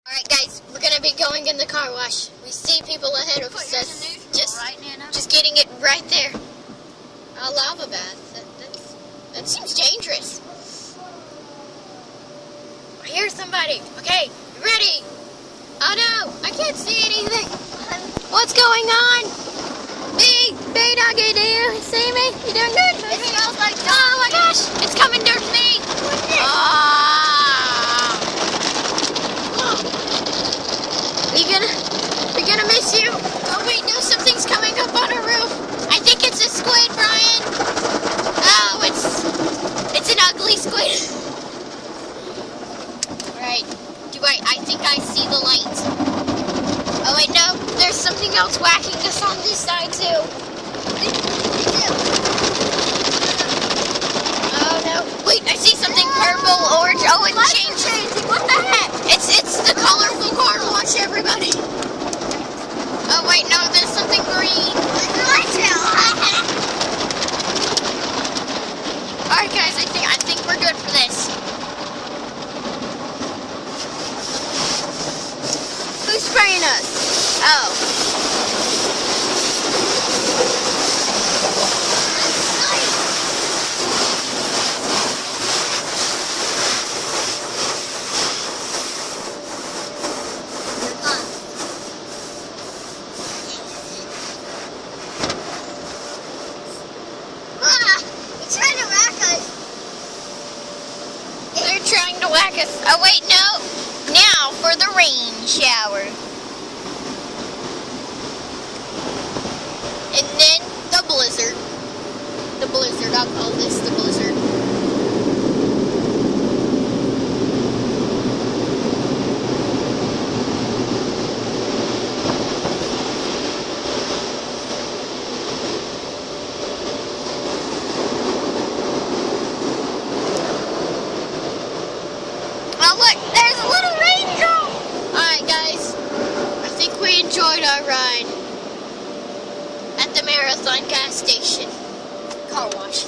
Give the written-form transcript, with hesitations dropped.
Alright guys, we're gonna be going in the car wash. We see people ahead of us just getting it right there. A lava bath. That seems dangerous. I hear somebody. Okay, ready? Oh no, I can't see anything. What's going on? Hey doggy, do you see me? You doing good? It smells like dog. Oh my gosh, it's coming towards me. We're gonna miss you. Oh wait, no, something's coming up on our roof. I think it's a squid, Brian. Oh, it's an ugly squid. Alright, I think I see the light. Oh wait, no, there's something else whacking us on this side too. Oh no, wait, I see something purple, orange. Oh, it's changing. What the heck? It's the colorful car wash, everybody. Oh wait, no, there's something green. Alright guys, I think we're good for this. Who's spraying us? Oh. They're trying to whack us. Oh wait, no. Now for the rain shower. And then the blizzard. The blizzard, I'll call this the blizzard. Oh look, there's a little raindrop! Alright guys, I think we enjoyed our ride at the Marathon gas station. Car wash.